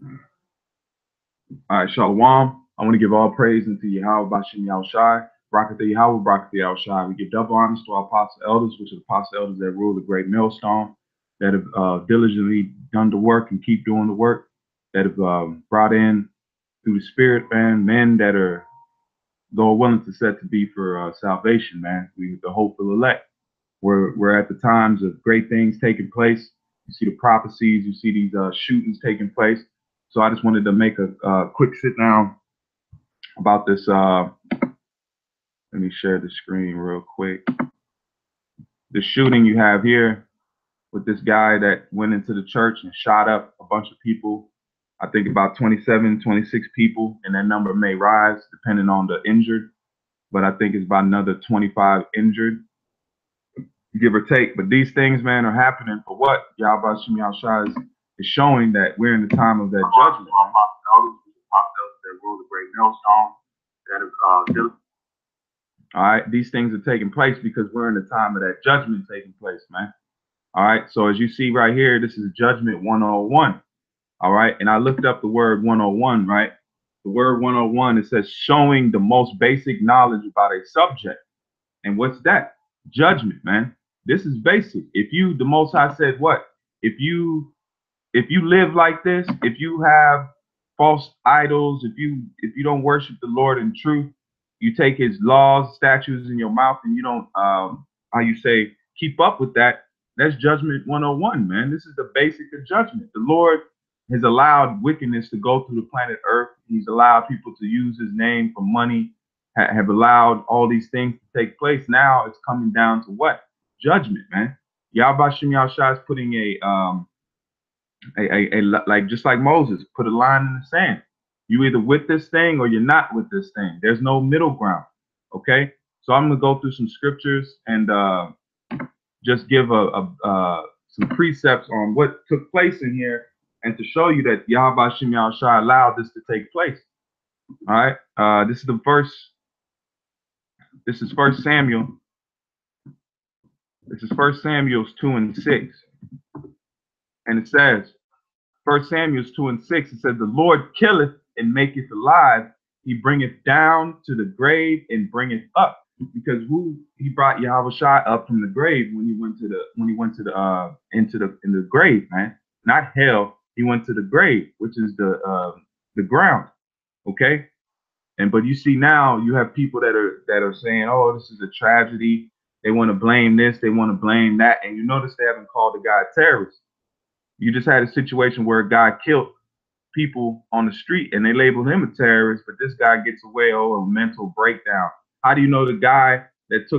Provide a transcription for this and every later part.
All right, Shalom. I want to give all praise unto Yahweh Bashem Yahushai, Barakatah Yahweh, Barakatah Yahushai. We give double honors to our apostle elders, which are the apostle elders that rule the great millstone, that have diligently done the work and keep doing the work, that have brought in through the Spirit, man, men that are, Lord willing, to set to be for salvation, man. We the hopeful elect. We're at the times of great things taking place. You see the prophecies, you see these shootings taking place. So I just wanted to make a quick sit down about this. Let me share the screen real quick. The shooting you have here with this guy that went into the church and shot up a bunch of people. I think about 27, 26 people, and that number may rise depending on the injured. But I think it's about another 25 injured, give or take. But these things, man, are happening for what? Yahweh Shem Yahushua is showing that we're in the time of that judgment. That rule the great millstone. All right, these things are taking place because we're in the time of that judgment taking place, man. All right, so as you see right here, this is Judgment 101. All right, and I looked up the word 101, right? The word 101, it says showing the most basic knowledge about a subject. And what's that? Judgment, man. This is basic. If you, the Most High said what? If you live like this, if you have false idols, if you don't worship the Lord in truth, you take His laws, statutes in your mouth, and you don't how you say keep up with that. That's Judgment 101, man. This is the basic of judgment. The Lord has allowed wickedness to go through the planet Earth. He's allowed people to use His name for money. Have allowed all these things to take place. Now it's coming down to what? Judgment, man. Yahweh Shem Yahushua is putting like just like Moses, put a line in the sand. You either with this thing or you're not with this thing. There's no middle ground. Okay, so I'm gonna go through some scriptures and just give some precepts on what took place in here, and to show you that Yahweh Shem Yahushua allowed this to take place. All right, this is the verse. This is First Samuel. This is First Samuel's 2:6, and it says, First Samuel's 2:6, it says, the Lord killeth and maketh alive. He bringeth down to the grave and bringeth up. Because he brought Yahweh up from the grave when he went to the grave, man. Not hell. He went to the grave, which is the ground. Okay. But you see now you have people that are saying, oh, this is a tragedy. They want to blame this, they want to blame that. And you notice they haven't called the guy a terrorist. You just had a situation where a guy killed people on the street and they labeled him a terrorist, but this guy gets away, oh, a mental breakdown. How do you know the guy that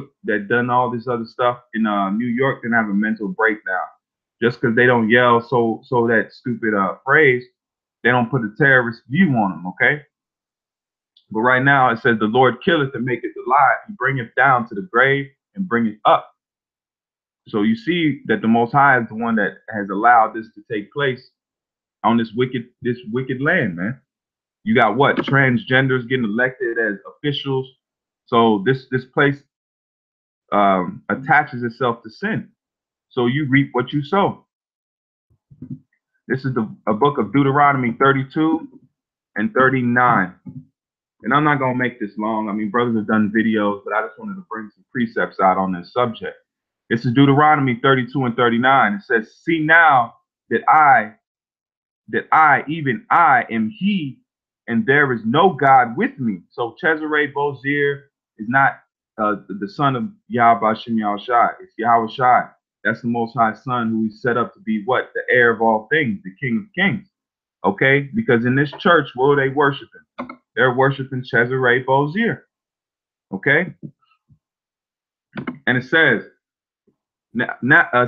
done all this other stuff in New York didn't have a mental breakdown? Just because they don't yell so that stupid phrase, they don't put a terrorist view on them, okay? But right now it says the Lord killeth and maketh alive. He bringeth down to the grave and bringeth up. So you see that the Most High is the one that has allowed this to take place on this wicked land, man. You got what? Transgenders getting elected as officials. So this place attaches itself to sin. So you reap what you sow. This is a book of Deuteronomy 32 and 39. And I'm not gonna make this long. I mean, brothers have done videos, but I just wanted to bring some precepts out on this subject. This is Deuteronomy 32 and 39. It says, see now that I, even I, am He, and there is no God with me. So Cesare Bozier is not the son of Yahweh Shem Yahushua. It's Yahweh Shai. That's the Most High Son who He set up to be what? The heir of all things, the King of Kings. Okay? Because in this church, what are they worshiping? They're worshiping Cesare Bozier. Okay? And it says,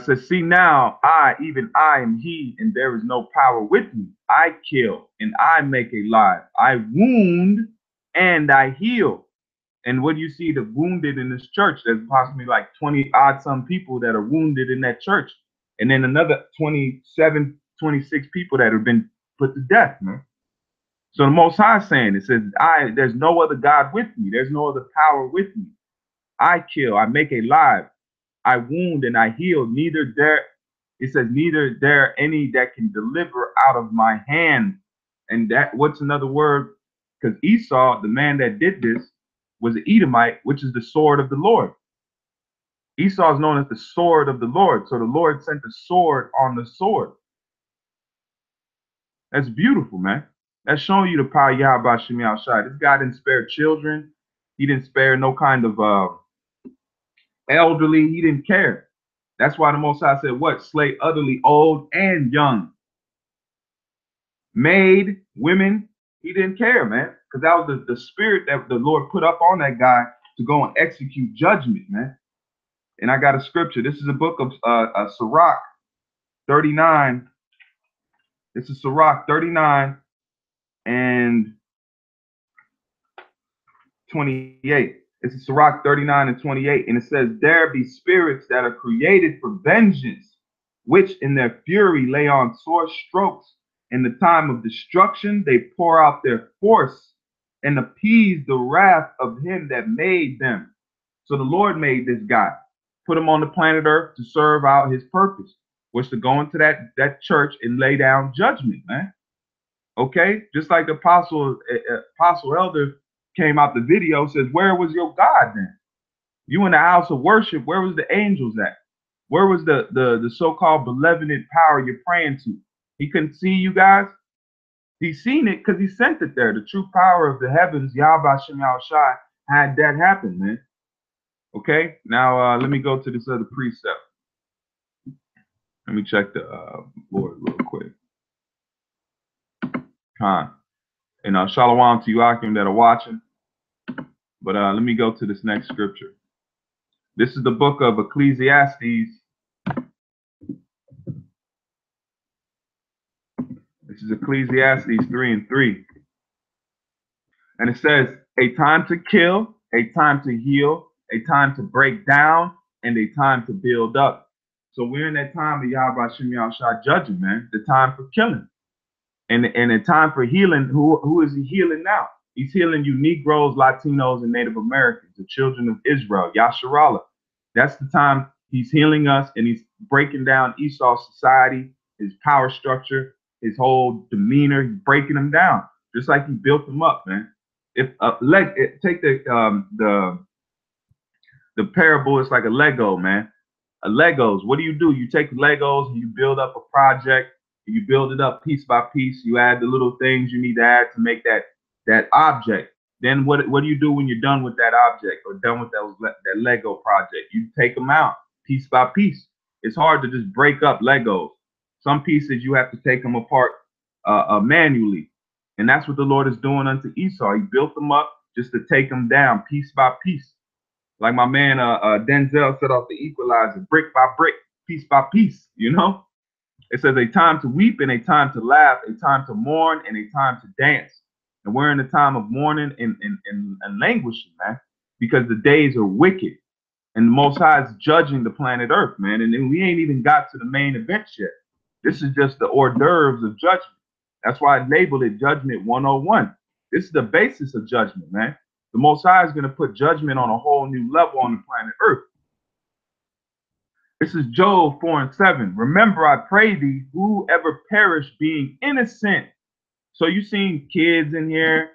says, see now, I, even I am He, and there is no power with me. I kill and I make alive. I wound and I heal. And what do you see the wounded in this church? There's possibly like 20 odd some people that are wounded in that church. And then another 27, 26 people that have been put to death, man. So the Most High saying, it says, there's no other God with me. There's no other power with me. I kill, I make alive. I wound and I heal. It says, neither there any that can deliver out of my hand. And that, what's another word? Because Esau, the man that did this, was an Edomite, which is the sword of the Lord. Esau is known as the sword of the Lord. So the Lord sent the sword on the sword. That's beautiful, man. That's showing you the power of Yahweh Shem Shai. This guy didn't spare children. He didn't spare no kind of elderly. He didn't care. That's why the Most High said, what? Slay utterly old and young. Maid, women. He didn't care, man. Because that was the spirit that the Lord put up on that guy to go and execute judgment, man. And I got a scripture. This is a book of Sirach 39. This is Sirach 39 and 28. It's a Sirach 39 and 28. And it says, there be spirits that are created for vengeance, which in their fury lay on sore strokes. In the time of destruction, they pour out their force and appease the wrath of him that made them. So the Lord made this guy, put him on the planet Earth to serve out his purpose, was to go into that church and lay down judgment, man. Okay? Just like the apostle elder came out the video, says, where was your God then? You in the house of worship, where was the angels at? Where was the so-called benevolent power you're praying to? He couldn't see you guys. He's seen it because he sent it there. The true power of the heavens, Yahweh Shem Shai, had that happen, man. Okay, now let me go to this other precept. Let me check the board real quick. Khan. And shalom to you, Akim, that are watching. But let me go to this next scripture. This is the book of Ecclesiastes. This is Ecclesiastes 3 and 3. And it says, a time to kill, a time to heal, a time to break down, and a time to build up. So we're in that time of Yahweh Shem Shai judging, man. The time for killing. And a time for healing. Who is he healing now? He's healing you Negroes, Latinos, and Native Americans, the children of Israel, Yasharallah. That's the time he's healing us, and he's breaking down Esau's society, his power structure, his whole demeanor. He's breaking them down, just like he built them up, man. If take the parable, it's like a Lego, man. Legos. What do? You take Legos and you build up a project. You build it up piece by piece. You add the little things you need to add to make that object. Then what do you do when you're done with that object or done with that Lego project? You take them out piece by piece. It's hard to just break up Legos. Some pieces you have to take them apart manually. And that's what the Lord is doing unto Esau. He built them up just to take them down piece by piece. Like my man Denzel said off The Equalizer, brick by brick, piece by piece, you know? It says a time to weep and a time to laugh, a time to mourn and a time to dance. And we're in a time of mourning and languishing, man, because the days are wicked. And the Most High is judging the planet Earth, man. And we ain't even got to the main events yet. This is just the hors d'oeuvres of judgment. That's why I labeled it Judgment 101. This is the basis of judgment, man. The Most High is going to put judgment on a whole new level on the planet Earth. This is Job 4 and 7. Remember, I pray thee, whoever perished being innocent. So you seen kids in here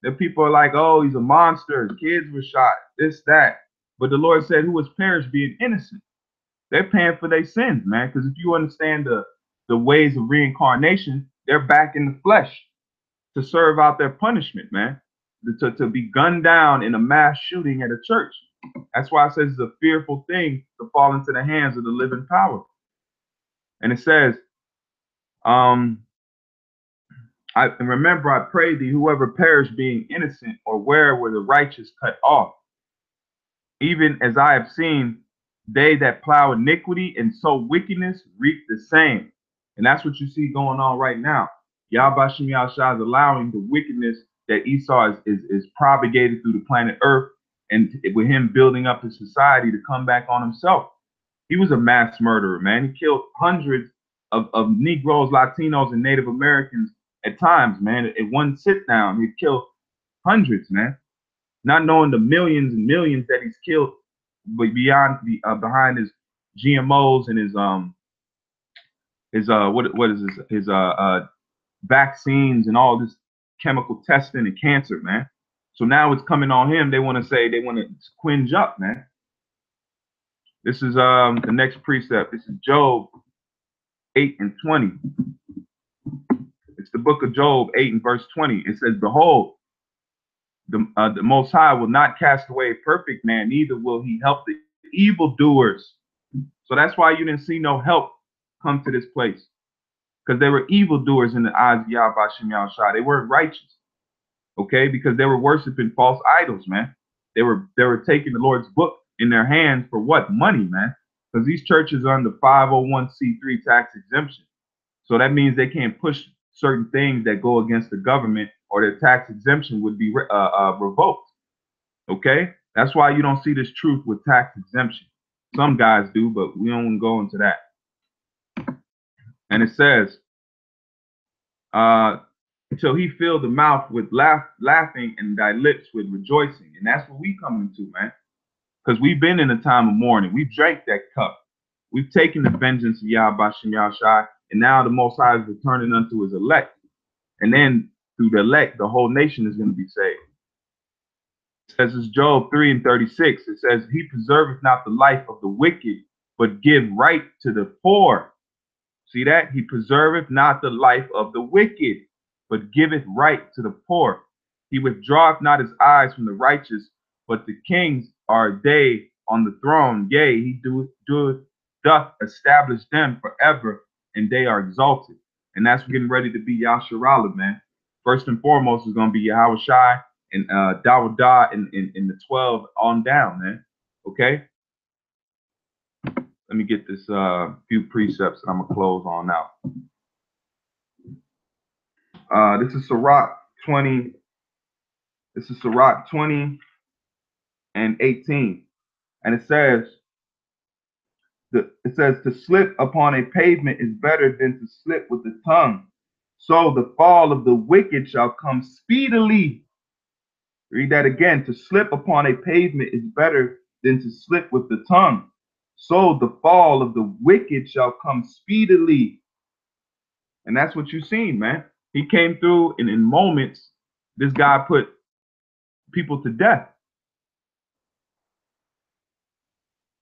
that people are like, oh, he's a monster. Kids were shot, this, that. But the Lord said, who has perished being innocent? They're paying for their sins, man. Because if you understand the ways of reincarnation, they're back in the flesh to serve out their punishment, man. To be gunned down in a mass shooting at a church. That's why it says it's a fearful thing to fall into the hands of the living power. And it says, remember, I pray thee, whoever perished being innocent, or where were the righteous cut off? Even as I have seen, they that plow iniquity and sow wickedness reap the same. And that's what you see going on right now. Yahweh Shem Shai is allowing the wickedness that Esau is propagated through the planet Earth, and with him building up his society to come back on himself. He was a mass murderer, man. He killed hundreds of Negroes, Latinos, and Native Americans at times, man. At one sit down, he'd killed hundreds, man. Not knowing the millions and millions that he's killed, but beyond behind his GMOs and his vaccines and all this chemical testing and cancer, man. So now it's coming on him. They want to squinge up, man. This is the next precept. This is Job 8 and 20. It's the book of Job 8 and verse 20. It says, behold, the Most High will not cast away a perfect man, neither will he help the evildoers. So that's why you didn't see no help come to this place, because they were evildoers in the eyes of Yahweh Shem Yahushua. They weren't righteous, okay, because they were worshiping false idols, man. They were taking the Lord's book in their hands for what? Money, man. Because these churches are under 501c3 tax exemption. So that means they can't push certain things that go against the government, or their tax exemption would be revoked. Okay? That's why you don't see this truth with tax exemption. Some guys do, but we don't go into that. And it says, until he filled the mouth with laughing and thy lips with rejoicing. And that's what we come into, man. Because we've been in a time of mourning. We've drank that cup. We've taken the vengeance of Yahweh Shem Yahushua, and now the Most High is returning unto his elect. And then through the elect, the whole nation is going to be saved. It says, it's Job 3 and 36. It says, he preserveth not the life of the wicked, but give right to the poor. See that? He preserveth not the life of the wicked, but giveth right to the poor. He withdraweth not his eyes from the righteous, but the kings are they on the throne. Yea, he doth establish them forever, and they are exalted. And that's getting ready to be Yasharallah, man. First and foremost is going to be Yahweh Shai and Dawadah in the 12 on down, man. Okay? Let me get this few precepts that I'm going to close on now. This is Sirach 20. This is Sirach 20 and 18. And it says, to slip upon a pavement is better than to slip with the tongue. So the fall of the wicked shall come speedily. Read that again. To slip upon a pavement is better than to slip with the tongue. So the fall of the wicked shall come speedily. And that's what you've seen, man. He came through, and in moments, this guy put people to death.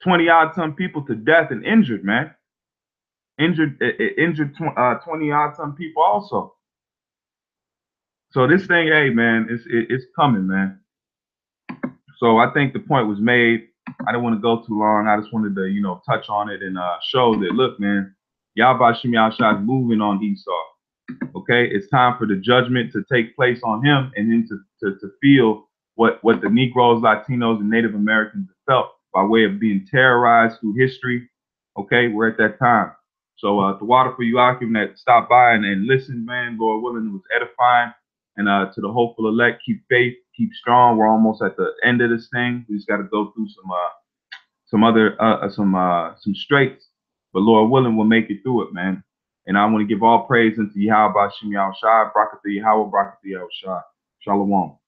20-odd some people to death and injured, man. Injured 20-odd some people also. So this thing, hey, man, it's coming, man. So I think the point was made. I didn't want to go too long. I just wanted to, touch on it and show that, look, man, Yahweh Shem Yahushua is moving on Esau. Okay, it's time for the judgment to take place on him, and then to feel what the Negroes, Latinos, and Native Americans have felt by way of being terrorized through history. Okay, we're at that time. So the water for you, Akim, that stopped by and listened, man, Lord willing, it was edifying. And to the hopeful elect, keep faith, keep strong. We're almost at the end of this thing. We just got to go through some straits, but Lord willing, we'll make it through it, man. And I want to give all praise unto Yahweh Shem Yahushua, Barakatah Yahweh, Barakatah Yahushua. Shalom.